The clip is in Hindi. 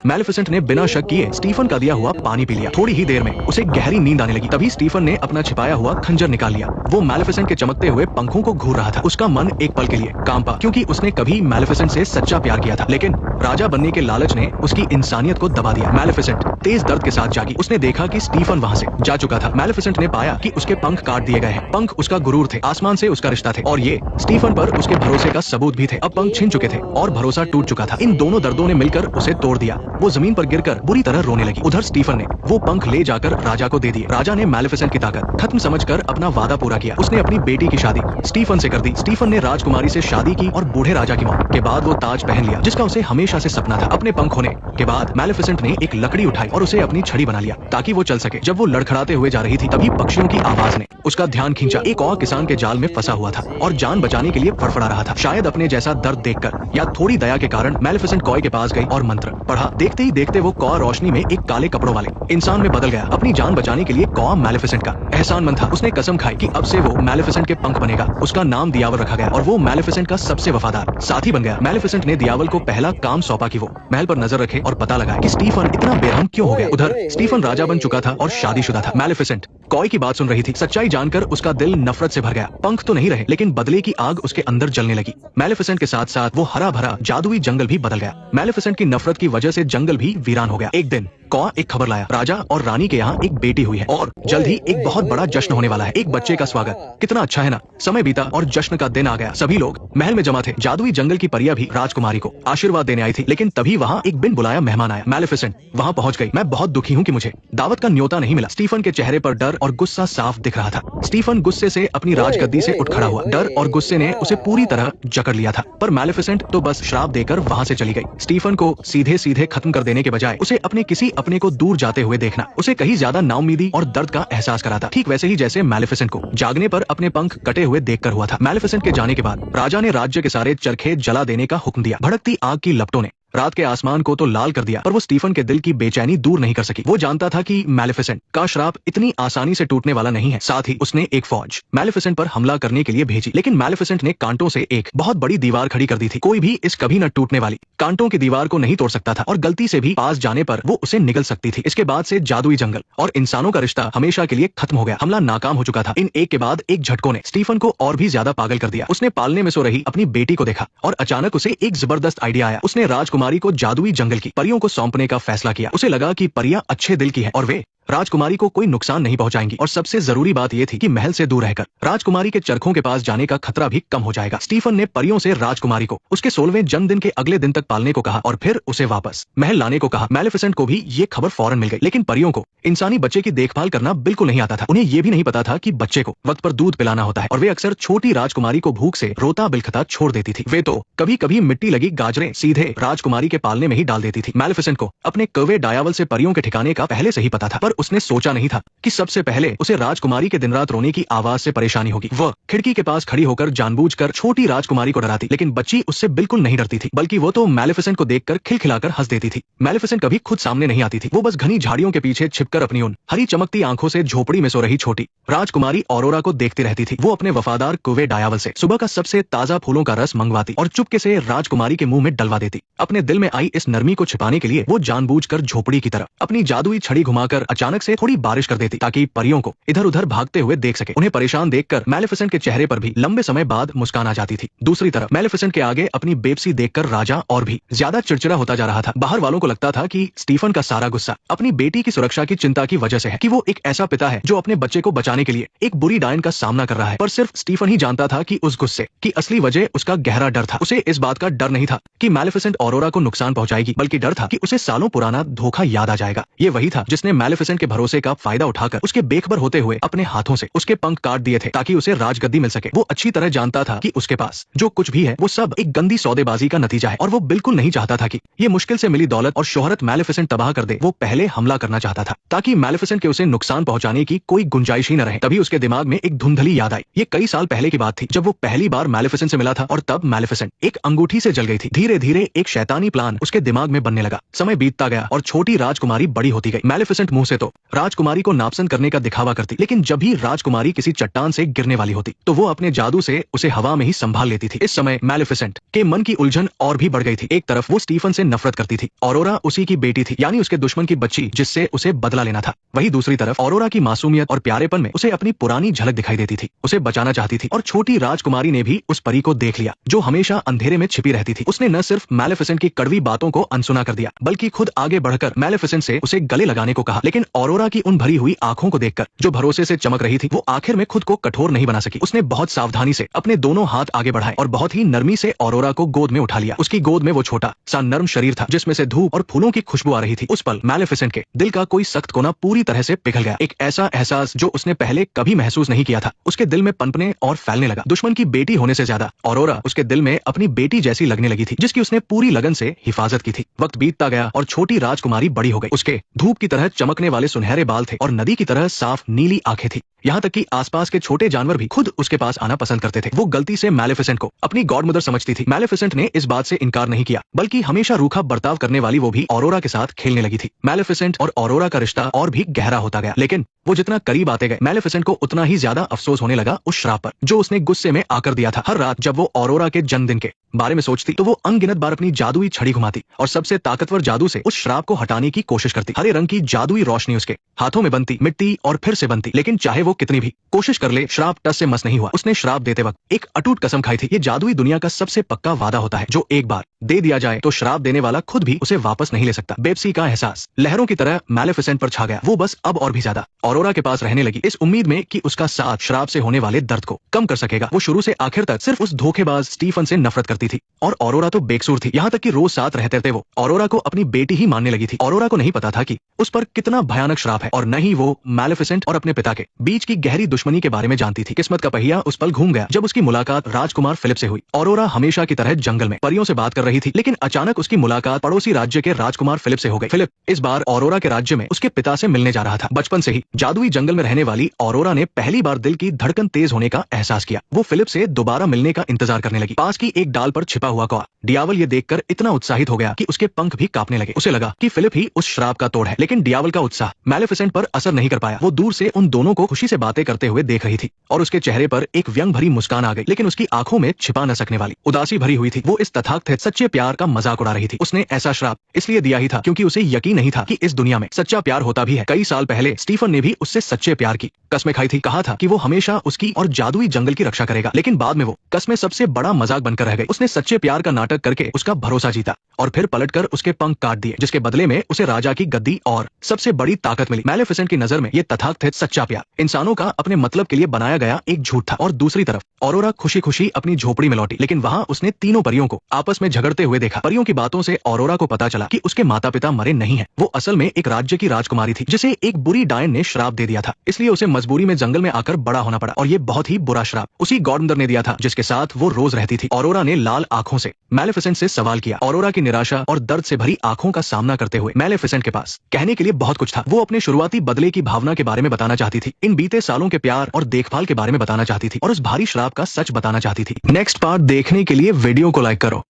मैलेफिसेंट ने बिना शक किए स्टीफन का दिया हुआ पानी पी लिया। थोड़ी ही देर में उसे गहरी नींद आने लगी। तभी स्टीफन ने अपना छिपाया हुआ खंजर निकाल लिया। वो मैलेफिसेंट के चमकते हुए पंखों को घूर रहा था। उसका मन एक पल के लिए कांपा, क्योंकि उसने कभी मैलेफिसेंट से सच्चा प्यार किया था, लेकिन राजा बनने के लालच ने उसकी इंसानियत को दबा दिया। मैलेफिसेंट तेज दर्द के साथ जागी। उसने देखा कि स्टीफन वहाँ से जा चुका था। मैलेफिसेंट ने पाया कि उसके पंख काट दिए गए हैं। पंख उसका गुरूर थे, आसमान से उसका रिश्ता थे, और ये स्टीफन पर उसके भरोसे का सबूत भी थे। अब पंख छिन चुके थे और भरोसा टूट चुका था। इन दोनों दर्दों ने मिलकर उसे तोड़ दिया। वो जमीन पर गिरकर बुरी तरह रोने लगी। उधर स्टीफन ने वो पंख ले जाकर राजा को दे दिए। राजा ने मैलेफिसेंट की ताकत खत्म समझकर अपना वादा पूरा किया। उसने अपनी बेटी की शादी स्टीफन से कर दी। स्टीफन ने राजकुमारी से शादी की और बूढ़े राजा की मौत के बाद वो ताज पहन लिया, जिसका उसे हमेशा से सपना था। अपने पंख होने के बाद मैलेफिसेंट ने एक लकड़ी उठाई और उसे अपनी छड़ी बना लिया ताकि वो चल सके। जब वो लड़खड़ाते हुए जा रही थी, तभी पक्षियों की आवाज ने उसका ध्यान खींचा। एक और किसान के जाल में फंसा हुआ था और जान बचाने के लिए फड़फड़ा रहा था। शायद अपने जैसा दर्द देखकर या थोड़ी दया के कारण मैलेफिसेंट कॉय के पास गई और मंत्र पढ़ा। देखते ही देखते वो कॉय रोशनी में एक काले कपड़ों वाले इंसान में बदल गया। अपनी जान बचाने के लिए कॉय मैलेफिसेंट का एहसानमंद था। उसने कसम खाई कि अब से वो मैलेफिसेंट के पंख बनेगा। उसका नाम दियावल रखा गया और वो मैलेफिसेंट का सबसे वफादार साथी बन गया। मैलेफिसेंट ने दियावल को पहला काम सौंपा कि वो महल पर नजर रखे और पता लगाए कि स्टीफन इतना बेरहम क्यों हो गया। उधर स्टीफन राजा बन चुका था और शादीशुदा था। मैलेफिसेंट कॉय की बात सुन रही थी। सच्चाई जानकर उसका दिल नफरत से भर गया। पंख तो नहीं रहे, लेकिन बदले की आग उसके अंदर जलने लगी। मैलेफिसेंट के साथ साथ वो हरा भरा जादुई जंगल भी बदल गया। मैलेफिसेंट की नफरत की वजह से जंगल भी वीरान हो गया। एक दिन कॉय एक खबर लाया, राजा और रानी के यहाँ एक बेटी हुई है और जल्द ही एक बहुत बड़ा जश्न होने वाला है। एक बच्चे का स्वागत। कितना अच्छा है ना। समय बीता और जश्न का दिन आ गया। सभी लोग महल में जमा थे। जादुई जंगल की परियां भी राजकुमारी को आशीर्वाद देने आई थी, लेकिन तभी वहाँ एक बिन बुलाया मेहमान आया। मैलेफिसेंट वहाँ पहुँच गई। मैं बहुत दुखी हूँ कि मुझे दावत का न्योता नहीं मिला। स्टीफन के चेहरे पर डर और गुस्सा साफ दिख रहा था। स्टीफन गुस्से से अपनी राजगद्दी से उठ खड़ा हुआ। डर और गुस्से ने उसे पूरी तरह जकड़ लिया था, पर मैलेफिसेंट तो बस श्राप देकर वहाँ से चली गई। स्टीफन को सीधे सीधे खत्म कर देने के बजाय उसे अपने किसी अपने को दूर जाते हुए देखना उसे कहीं ज्यादा नाउम्मीदी और दर्द का एहसास कराता। ठीक वैसे ही जैसे मैलेफिसेंट को जागने पर अपने पंख कटे हुए देखकर हुआ था। मैलेफिसेंट के जाने के बाद राजा ने राज्य के सारे चरखे जला देने का हुक्म दिया। भड़कती आग की लपटों ने रात के आसमान को तो लाल कर दिया, पर वो स्टीफन के दिल की बेचैनी दूर नहीं कर सकी। वो जानता था कि मैलेफिसेंट का श्राप इतनी आसानी से टूटने वाला नहीं है। साथ ही उसने एक फौज मैलेफिसेंट पर हमला करने के लिए भेजी, लेकिन मैलेफिसेंट ने कांटों से एक बहुत बड़ी दीवार खड़ी कर दी थी। कोई भी इस कभी न टूटने वाली कांटों की दीवार को नहीं तोड़ सकता था, और गलती से भी पास जाने पर वो उसे निगल सकती थी। इसके बाद से जादुई जंगल और इंसानों का रिश्ता हमेशा के लिए खत्म हो गया। हमला नाकाम हो चुका था। इन एक के बाद एक झटकों ने स्टीफन को और भी ज्यादा पागल कर दिया। उसने पालने में सो रही अपनी बेटी को देखा और अचानक उसे एक जबरदस्त आइडिया आया। उसने राजकुमारी को जादुई जंगल की परियों को सौंपने का फैसला किया। उसे लगा कि परियां अच्छे दिल की हैं और वे राजकुमारी को कोई नुकसान नहीं पहुंचाएंगी, और सबसे जरूरी बात यह थी कि महल से दूर रहकर राजकुमारी के चरखों के पास जाने का खतरा भी कम हो जाएगा। स्टीफन ने परियों से राजकुमारी को उसके 16वें जन्मदिन के अगले दिन तक पालने को कहा और फिर उसे वापस महल लाने को कहा। मैलेफिसेंट को भी ये खबर फौरन मिल गई, लेकिन परियों को इंसानी बच्चे की देखभाल करना बिल्कुल नहीं आता था। उन्हें यह भी नहीं पता था कि बच्चे को वक्त पर दूध पिलाना होता है, और वे अक्सर छोटी राजकुमारी को भूख से रोता बिलखता छोड़ देती थी। वे तो कभी कभी मिट्टी लगी गाजरें सीधे राजकुमारी के पालने में ही डाल देती थी। मैलेफिसेंट को अपने कौवे डायावल से परियों के ठिकाने का पहले से ही पता था, पर उसने सोचा नहीं था कि सबसे पहले उसे राजकुमारी के दिन रात रोने की आवाज से परेशानी होगी। वह खिड़की के पास खड़ी होकर जानबूझकर छोटी राजकुमारी को डराती, लेकिन बच्ची उससे बिल्कुल नहीं डरती थी, बल्कि वो तो मैलेफिसेंट को देखकर खिलखिलाकर हंस देती थी। मैलेफिसेंट कभी खुद सामने नहीं आती थी। वो बस घनी झाड़ियों के पीछे छिपकर अपनी उन हरी चमकती आंखों से झोपड़ी में सो रही छोटी राजकुमारी ऑरोरा को देखती रहती थी। वो अपने वफादार कौवे डायावल से सुबह का सबसे ताजा फूलों का रस मंगवाती और चुपके से राजकुमारी के मुंह में डलवा देती। अपने दिल में आई इस नरमी को छिपाने के लिए वो जानबूझकर झोपड़ी की तरफ अपनी जादुई छड़ी घुमाकर अचानक से थोड़ी बारिश कर देती, ताकि परियों को इधर उधर भागते हुए देख सके। उन्हें परेशान देखकर मैलेफिसेंट के चेहरे पर भी लंबे समय बाद मुस्कान आ जाती थी। दूसरी तरफ मैलेफिसेंट के आगे अपनी बेबसी देखकर राजा और भी ज्यादा चिड़चिड़ा होता जा रहा था। बाहर वालों को लगता था कि स्टीफन का सारा गुस्सा अपनी बेटी की सुरक्षा की चिंता की वजह से है, कि वो एक ऐसा पिता है जो अपने बच्चे को बचाने के लिए एक बुरी डायन का सामना कर रहा है। पर सिर्फ स्टीफन ही जानता था कि उस गुस्से की असली वजह उसका गहरा डर था। उसे इस बात का डर नहीं था कि मैलेफिसेंट ऑरोरा को नुकसान पहुंचाएगी, बल्कि डर था कि उसे सालों पुराना धोखा याद आ जाएगा। ये वही था जिसने मैलेफिसेंट के भरोसे का फायदा उठाकर उसके बेखबर होते हुए अपने हाथों से उसके पंख काट दिए थे, ताकि उसे राजगद्दी मिल सके। वो अच्छी तरह जानता था कि उसके पास जो कुछ भी है वो सब एक गंदी सौदेबाजी का नतीजा है, और वो बिल्कुल नहीं चाहता था कि ये मुश्किल से मिली दौलत और शोहरत मैलेफिसेंट तबाह कर दे। वो पहले हमला करना चाहता था ताकि मैलेफिसेंट के उसे नुकसान पहुंचाने की कोई गुंजाइश ही न रहे। तभी उसके दिमाग में एक धुंधली याद आई। ये कई साल पहले की बात थी, जब वो पहली बार मैलेफिसेंट से मिला था, और तब मैलेफिसेंट एक अंगूठी से जल गई थी। धीरे धीरे एक शैतानी प्लान उसके दिमाग में बनने लगा। समय बीतता गया और छोटी राजकुमारी बड़ी होती गई। मैलेफिसेंट मुंह से तो राजकुमारी को नापसंद करने का दिखावा करती, लेकिन जब भी राजकुमारी किसी चट्टान से गिरने वाली होती तो वो अपने जादू से उसे हवा में ही संभाल लेती थी। इस समय मैलेफिसेंट के मन की उलझन और भी बढ़ गई थी। एक तरफ वो स्टीफन से नफरत करती थी, ऑरोरा उसी की बेटी थी, यानी उसके दुश्मन की बच्ची जिससे उसे बदला लेना था। वहीं दूसरी तरफ ऑरोरा की मासूमियत और प्यारेपन में उसे अपनी पुरानी झलक दिखाई देती थी, उसे बचाना चाहती थी। और छोटी राजकुमारी ने भी उस परी को देख लिया जो हमेशा अंधेरे में छिपी रहती थी। उसने न सिर्फ मैलेफिसेंट की कड़वी बातों को अनसुना कर दिया, बल्कि खुद आगे बढ़कर मैलेफिसेंट से उसे गले लगाने को कहा। लेकिन ऑरोरा की उन भरी हुई आंखों को देखकर जो भरोसे से चमक रही थी, वो आखिर में खुद को कठोर नहीं बना सकी। उसने बहुत सावधानी से अपने दोनों हाथ आगे बढ़ाए और बहुत ही नरमी से ऑरोरा को गोद में उठा लिया। उसकी गोद में वो छोटा सा नर्म शरीर था जिसमें से धूप और फूलों की खुशबू आ रही थी। उस पल मैलेफिसेंट के दिल का कोई सख्त कोना पूरी तरह से पिघल गया। एक ऐसा एहसास जो उसने पहले कभी महसूस नहीं किया था उसके दिल में पनपने और फैलने लगा। दुश्मन की बेटी होने से ज्यादा ऑरोरा उसके दिल में अपनी बेटी जैसी लगने लगी थी, जिसकी उसने पूरी लगन से हिफाजत की थी। वक्त बीतता गया और छोटी राजकुमारी बड़ी हो गई। उसके धूप की तरह चमकने वाले सुनहरे बाल थे और नदी की तरह साफ नीली आंखें थी। यहाँ तक कि आसपास के छोटे जानवर भी खुद उसके पास आना पसंद करते थे। वो गलती से मैलेफिसेंट को अपनी गॉड मदर समझती थी। मैलेफिसेंट ने इस बात से इनकार नहीं किया, बल्कि हमेशा रूखा बर्ताव करने वाली वो भी ऑरोरा के साथ खेलने लगी थी। मैलेफिसेंट और ऑरोरा का रिश्ता और भी गहरा होता गया, लेकिन वो जितना करीब आते गए मैलेफिसेंट को उतना ही ज्यादा अफसोस होने लगा उस श्राप पर जो उसने गुस्से में आकर दिया था। हर रात जब वो ऑरोरा के जन्मदिन के बारे में सोचती तो वो अनगिनत बार अपनी जादुई छड़ी घुमाती और सबसे ताकतवर जादू से उस श्राप को हटाने की कोशिश करती। हरे रंग की जादुई रोशनी उसके हाथों में बनती, मिट्टी और फिर से बनती, लेकिन चाहे वो कितनी भी कोशिश कर ले, श्राप टस से मस नहीं हुआ। उसने श्राप देते वक्त एक अटूट कसम खाई थी। ये जादुई दुनिया का सबसे पक्का वादा होता है जो एक बार दे दिया जाए तो श्राप देने वाला खुद भी उसे वापस नहीं ले सकता। बेबसी का एहसास लहरों की तरह मैलेफिसेंट पर छा गया। वो बस अब और भी ज्यादा ऑरोरा के पास रहने लगी, इस उम्मीद में कि उसका साथ श्राप से होने वाले दर्द को कम कर सकेगा। वो शुरू से आखिर तक सिर्फ उस धोखेबाज स्टीफन से नफरत करती थी और ऑरोरा तो बेकसूर थी। यहाँ तक कि रोज साथ रहते थे वो ऑरोरा को अपनी बेटी ही मानने लगी थी। ऑरोरा को नहीं पता था कि उस पर कितना भयानक श्राप है और न ही वो मैलेफिसेंट और अपने पिता के बीच की गहरी दुश्मनी के बारे में जानती थी। किस्मत का पहिया उस पल घूम गया जब उसकी मुलाकात राजकुमार फिलिप से हुई। ऑरोरा हमेशा की तरह जंगल में परियों से बात कर रही थी, लेकिन अचानक उसकी मुलाकात पड़ोसी राज्य के राजकुमार फिलिप से हो गई। फिलिप इस बार ऑरोरा के राज्य में उसके पिता से मिलने जा रहा था। बचपन से ही जादुई जंगल में रहने वाली ऑरोरा ने पहली बार दिल की धड़कन तेज होने का एहसास किया। वो फिलिप से दोबारा मिलने का इंतजार करने लगी। पास की एक डाल पर छिपा हुआ कौआ डियावल ये देखकर इतना उत्साहित हो गया कि उसके पंख भी कांपने लगे। उसे लगा कि फिलिप ही उस श्राप का तोड़ है, लेकिन डियावल का उत्साह मैलेफिसेंट पर असर नहीं कर पाया। वो दूर से उन दोनों को खुशी से बातें करते हुए देख रही थी और उसके चेहरे पर एक व्यंग भरी मुस्कान आ गई, लेकिन उसकी आंखों में छिपा न सकने वाली उदासी भरी हुई थी। वो इस तथाकथित सच्चे प्यार का मजाक उड़ा रही थी। उसने ऐसा श्राप इसलिए दिया ही था क्योंकि उसे यकीन नहीं था कि इस दुनिया में सच्चा प्यार होता भी है। कई साल पहले स्टीफन ने भी उससे सच्चे प्यार की कस्में खाई थी। कहा था कि वो हमेशा उसकी और जादुई जंगल की रक्षा करेगा, लेकिन बाद में वो कस्में सबसे बड़ा मजाक बनकर रह गई। उसने सच्चे प्यार का नाटक करके उसका भरोसा जीता और फिर पलटकर उसके पंख काट दिए, जिसके बदले में उसे राजा की गद्दी और सबसे बड़ी ताकत मिली। मैलेफिसेंट की नजर में ये तथाकथित सच्चा प्यार इंसानों का अपने मतलब के लिए बनाया गया एक झूठ था। और दूसरी तरफ ऑरोरा खुशी खुशी अपनी झोपड़ी में लौटी, लेकिन वहां उसने तीनों परियों को आपस में झगड़ते हुए देखा। परियों की बातों से ऑरोरा को पता चला कि उसके माता पिता मरे नहीं है। वो असल में एक राज्य की राजकुमारी थी जिसे एक बुरी डायन ने श्राप दे दिया था, इसलिए उसे मजबूरी में जंगल में आकर बड़ा होना पड़ा। और ये बहुत ही बुरा श्राप उसी गॉडमदर ने दिया था जिसके साथ वो रोज रहती थी। ऑरोरा ने लाल आंखों से मैलेफिसेंट से सवाल किया। ऑरोरा की निराशा और दर्द से भरी आंखों का सामना करते हुए मैलेफिसेंट के पास कहने के लिए बहुत कुछ था। वो अपने शुरुआती बदले की भावना के बारे में बताना चाहती थी, इन बीते सालों के प्यार और देखभाल के बारे में बताना चाहती थी और उस भारी श्राप का सच बताना चाहती थी। नेक्स्ट पार्ट देखने के लिए वीडियो को लाइक करो।